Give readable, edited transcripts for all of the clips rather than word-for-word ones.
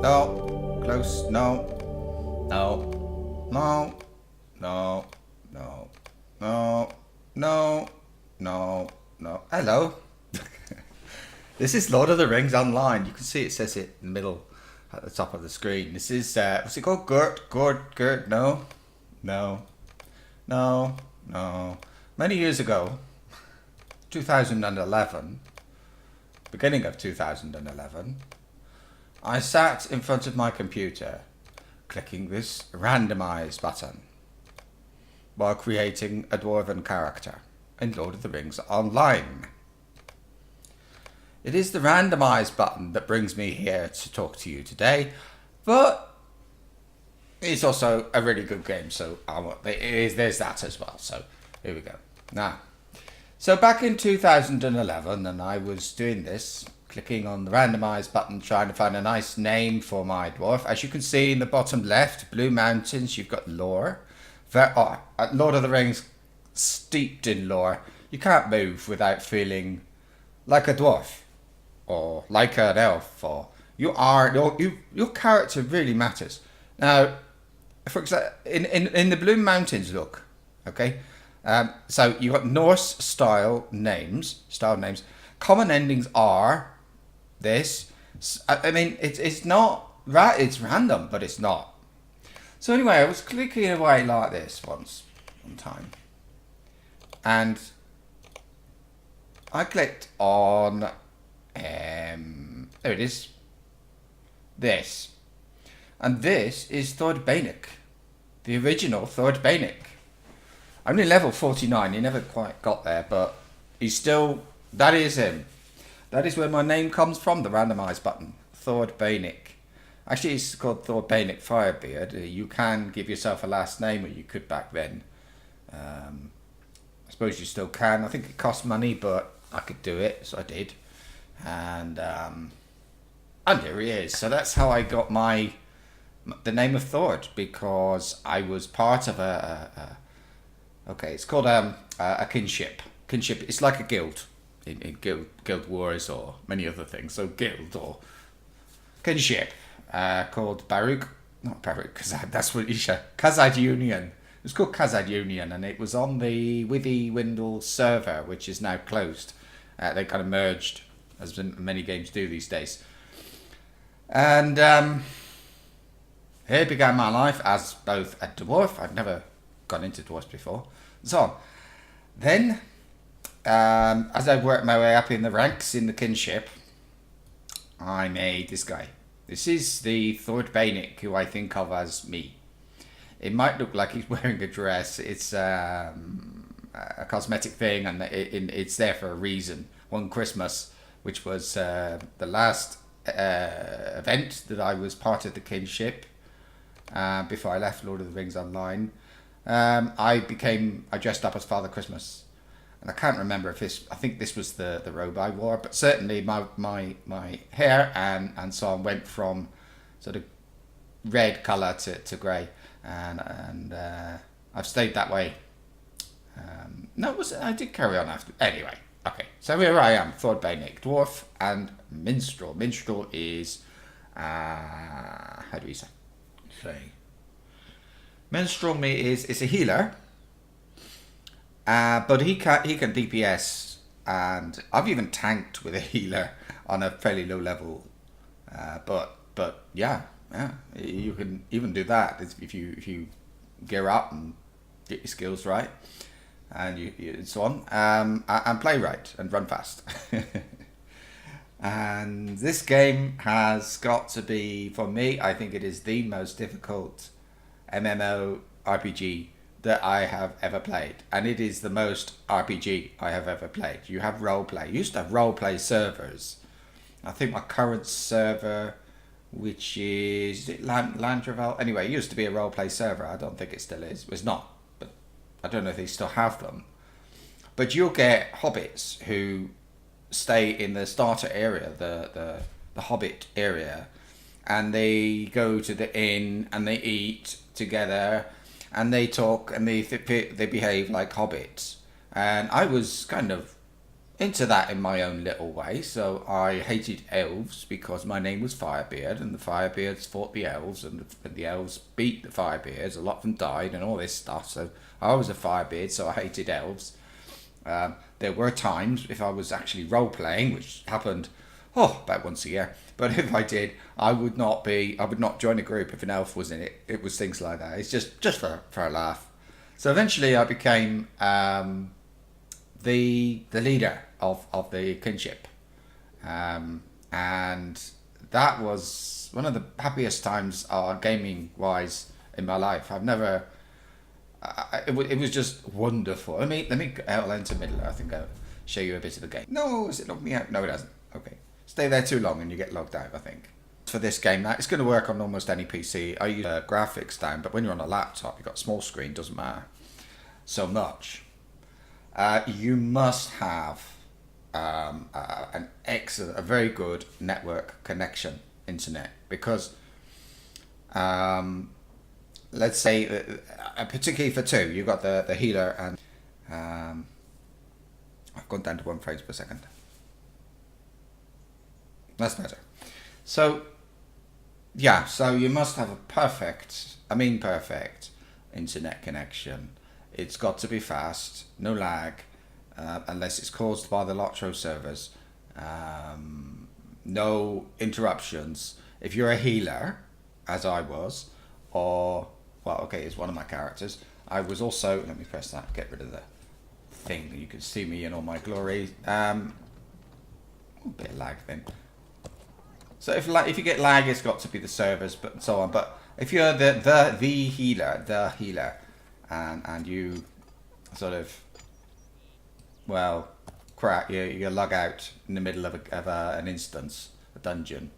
No. Close. No. No. No. No. No. No. No. No. No. Hello. This is Lord of the Rings Online. You can see it says it in the middle at the top of the screen. This is, what's it called? Gurt. No. No. No. No. Many years ago, 2011, beginning of 2011, I sat in front of my computer clicking this randomize button while creating a dwarven character in Lord of the Rings Online. It is the randomize button that brings me here to talk to you today, but it's also a really good game, so there's that as well. So here we go. Now, so back in 2011, and I was doing this, clicking on the randomize button, trying to find a nice name for my dwarf. As you can see in the bottom left, Blue Mountains, you've got lore. Lord of the Rings, steeped in lore. You can't move without feeling like a dwarf, or like an elf, or your character really matters. Now, for example, in the Blue Mountains, look, okay. So you got Norse style names. Common endings are this. I mean, it's not right. It's random, but it's not. So anyway, I was clicking away like this one time, and I clicked on there it is. This, and this is Thordbeinyk, the original Thordbeinyk. Only level 49, he never quite got there, but he's still, that is him. That is where my name comes from, the randomize button, Thordbeinyk. Actually, it's called Thordbeinyk Firebeard. You can give yourself a last name, or you could back then. I suppose you still can. I think it costs money, but I could do it, so I did. And here he is. So that's how I got the name of Thord, because I was part of okay, it's called a kinship. Kinship, it's like a guild in guild wars or many other things. So guild or kinship, called not Baruch, Kazad, that's what you said. Kazad Union. It was called Kazad Union, and it was on the Withy Windle server, which is now closed. They kind of merged, as many games do these days. And here began my life as both a dwarf. I'd never gone into dwarfs before. So then, as I worked my way up in the ranks in the kinship, I made this guy. This is the Thordbeinyk, who I think of as me. It might look like he's wearing a dress. It's a cosmetic thing, and it's there for a reason. One Christmas, which was the last event that I was part of the kinship, before I left Lord of the Rings Online, I dressed up as Father Christmas, and I can't remember if I think this was the robe I wore, but certainly my hair and so on went from sort of red colour to grey, and I've stayed that way. I did carry on after. Anyway, okay, so here I am, Thordbeinyk, dwarf and minstrel. Minstrel is, how do we say? Minstrel is a healer, but he can DPS, and I've even tanked with a healer on a fairly low level. But yeah, you can even do that if you gear up and get your skills right, and you and so on, and play right and run fast. And this game has got to be, for me, I think it is the most difficult MMO RPG that I have ever played, and it is the most RPG I have ever played. You have roleplay. You used to have roleplay servers. I think my current server, which is it Landravel? Anyway, it used to be a roleplay server. I don't think it still is. It's not, but I don't know if they still have them. But you'll get hobbits who stay in the starter area, the hobbit area, and they go to the inn and they eat together and they talk and they behave like hobbits. And I was kind of into that in my own little way. So I hated elves because my name was Firebeard, and the Firebeards fought the elves, and the elves beat the Firebeards. A lot of them died, and all this stuff. So I was a Firebeard, so I hated elves. There were times if I was actually role playing, which happened about once a year. But if I did, I would not join a group if an elf was in it. It was things like that. It's just for a laugh. So eventually I became the leader of the kinship, and that was one of the happiest times gaming wise in my life. I've never it was just wonderful. Let me I'll enter middle. I think I'll show you a bit of the game. No, is it logged me out? No, it doesn't. Okay, stay there too long and you get logged out, I think. For this game, now it's going to work on almost any PC. I use graphics down, but when you're on a laptop, you've got small screen, doesn't matter so much. You must have a very good network connection, internet, because let's say, particularly for two, you've got the healer and I've gone down to 1 frame per second. That's better. So yeah, so you must have a perfect internet connection. It's got to be fast, no lag, unless it's caused by the LOTRO servers. No interruptions. If you're a healer, as I was, or, well, okay, it's one of my characters. I was also, let me press that, get rid of the thing. You can see me in all my glory. A bit of lag then. So if you get lag, it's got to be the servers, but and so on. But if you're the healer, and you sort of, well, crap, you log out in the middle of an instance, a dungeon.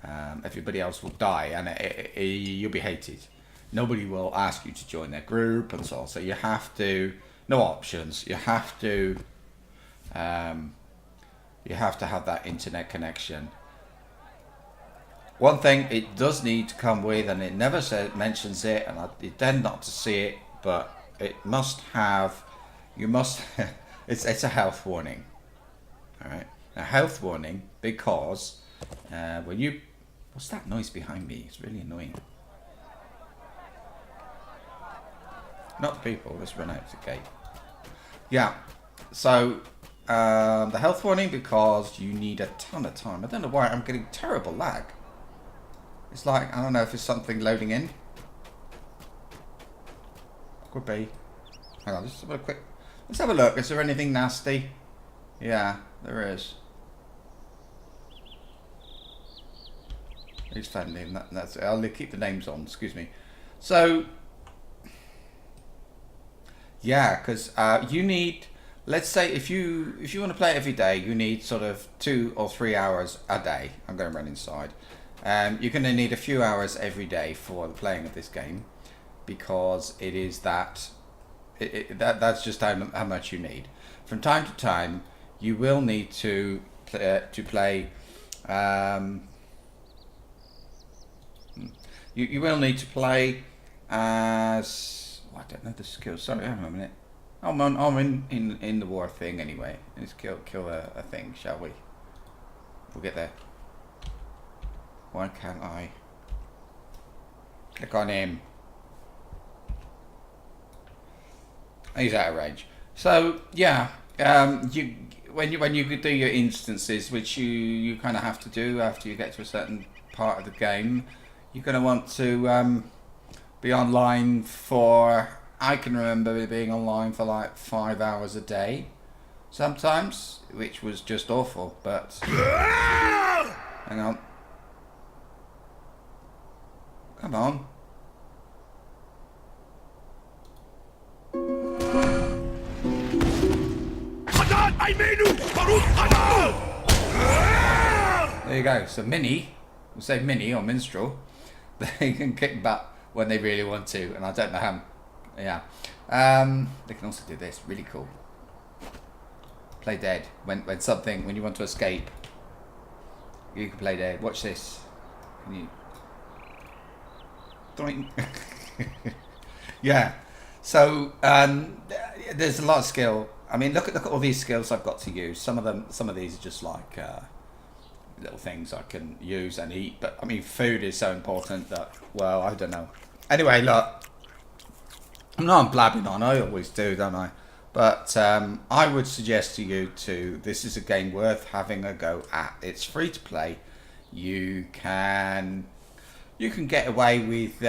Everybody else will die, and you'll be hated. Nobody will ask you to join their group and so on. So you have to, no options. You have to have that internet connection. One thing it does need to come with, and it never mentions it, and I tend not to see it, but it must have. You must. It's a health warning. All right, a health warning, because when you, what's that noise behind me? It's really annoying. Not the people. Let's run out the gate. Yeah. So the health warning, because you need a ton of time. I don't know why I'm getting terrible lag. It's like, I don't know if it's something loading in. Could be. Hang on, let's have a look. Is there anything nasty? Yeah, there is. Who's standing? That's it. I'll keep the names on, excuse me. So, yeah, because you need, let's say if you want to play it every day, you need sort of 2 or 3 hours a day. I'm going to run inside. You're going to need a few hours every day for the playing of this game, because it is that's just how much you need. From time to time, you will need to play. You will need to play as, I don't know the skills. Sorry, hang on a minute. I'm in the war thing anyway. Let's kill a thing, shall we? We'll get there. Why can't I click on him? He's out of range. So yeah, when you do your instances, which you kind of have to do after you get to a certain part of the game, you're going to want to be online for. I can remember being online for like 5 hours a day, sometimes, which was just awful. But hang on. Come on. There you go. So Mini, we'll say Mini or Minstrel, they can kick butt when they really want to, and I don't know how. Yeah. They can also do this. Really cool. Play dead when you want to escape. You can play dead. Watch this. Can you? Yeah, so there's a lot of skill I mean, look at all these skills I've got to use. Some of these are just like little things I can use and eat. But I mean, food is so important that, well, I don't know. Anyway, look, I'm not blabbing on. I always do, don't I? But I would suggest to you this is a game worth having a go at. It's free to play. You can get away with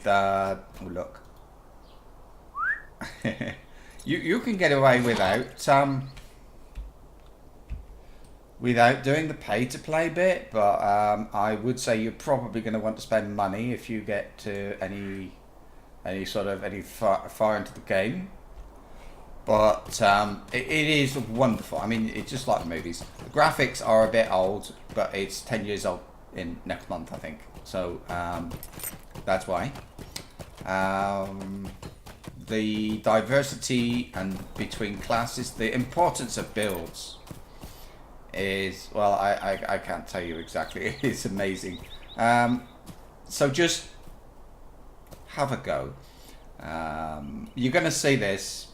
oh look. you can get away without doing the pay to play bit, but I would say you're probably going to want to spend money if you get to any far into the game. But it is wonderful. I mean, it's just like the movies. The graphics are a bit old, but it's 10 years old in next month, I think. So that's why. The diversity and between classes, the importance of builds is, well, I can't tell you exactly. It's amazing. So just have a go. You're going to see this.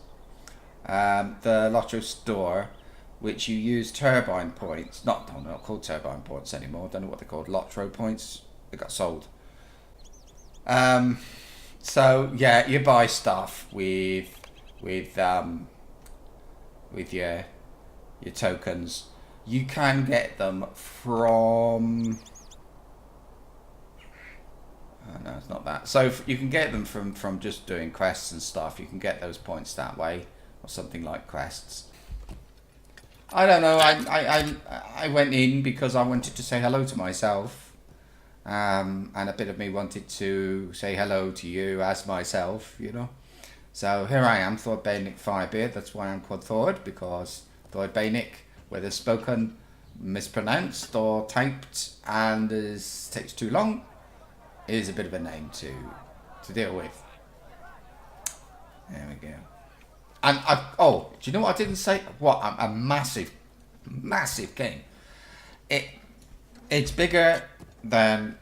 The LOTRO store, which you use turbine points, not called turbine points anymore, don't know what they're called, LOTRO points, they got sold. So yeah, you buy stuff with your tokens. You can get them from, oh, no, it's not that. So you can get them from just doing quests and stuff. You can get those points that way, or something like quests. I don't know. I went in because I wanted to say hello to myself, and a bit of me wanted to say hello to you as myself, you know. So here I am, Thordbeinyk Firebeard. That's why I'm called Thord, because Thordbeinyk, whether spoken, mispronounced, or typed and takes too long, is a bit of a name to deal with. There we go. And do you know what I didn't say? What a massive game. It's bigger than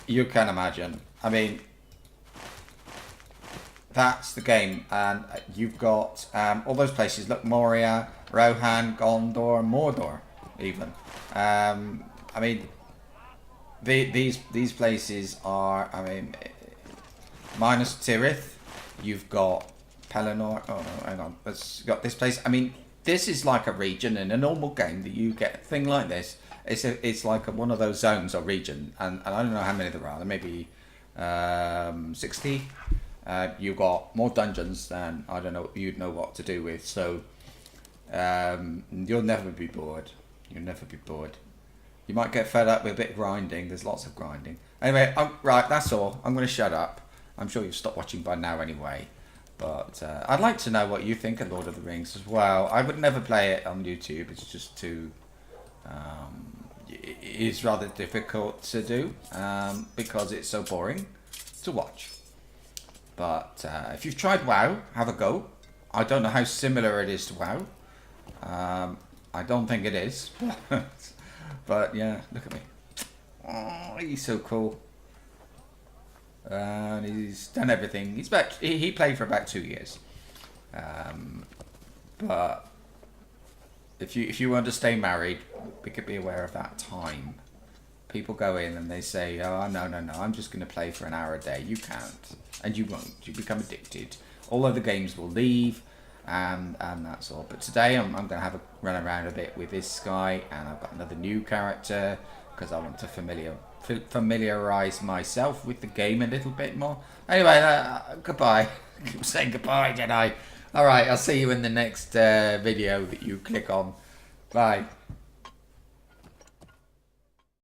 you can imagine. I mean, that's the game, and you've got all those places. Look, Moria, Rohan, Gondor, Mordor, even. I mean, these places are. I mean, minus Tirith. You've got Pelennor. Oh no, hang on. You've got this place. I mean, this is like a region in a normal game that you get a thing like this. It's like one of those zones or region, and I don't know how many there are. There may be 60. You've got more dungeons than I don't know. You'd know what to do with. So you'll never be bored. You'll never be bored. You might get fed up with a bit of grinding. There's lots of grinding. Anyway, right. That's all. I'm going to shut up. I'm sure you've stopped watching by now anyway, but I'd like to know what you think of Lord of the Rings as well. I would never play it on YouTube. It's just too, it is rather difficult to do because it's so boring to watch. But if you've tried WoW, have a go. I don't know how similar it is to WoW. I don't think it is, but yeah, look at me. Oh, he's so cool. And he's done everything. He played for about 2 years, but if you want to stay married, we could be aware of that time. People go in and they say, "Oh no, I'm just going to play for an hour a day." You can't, and you won't. You become addicted. All other games will leave, and that's all. But today I'm going to have a run around a bit with this guy, and I've got another new character because I want to familiarize myself with the game a little bit more. Anyway, goodbye. I keep saying goodbye, did I? Alright, I'll see you in the next video that you click on. Bye.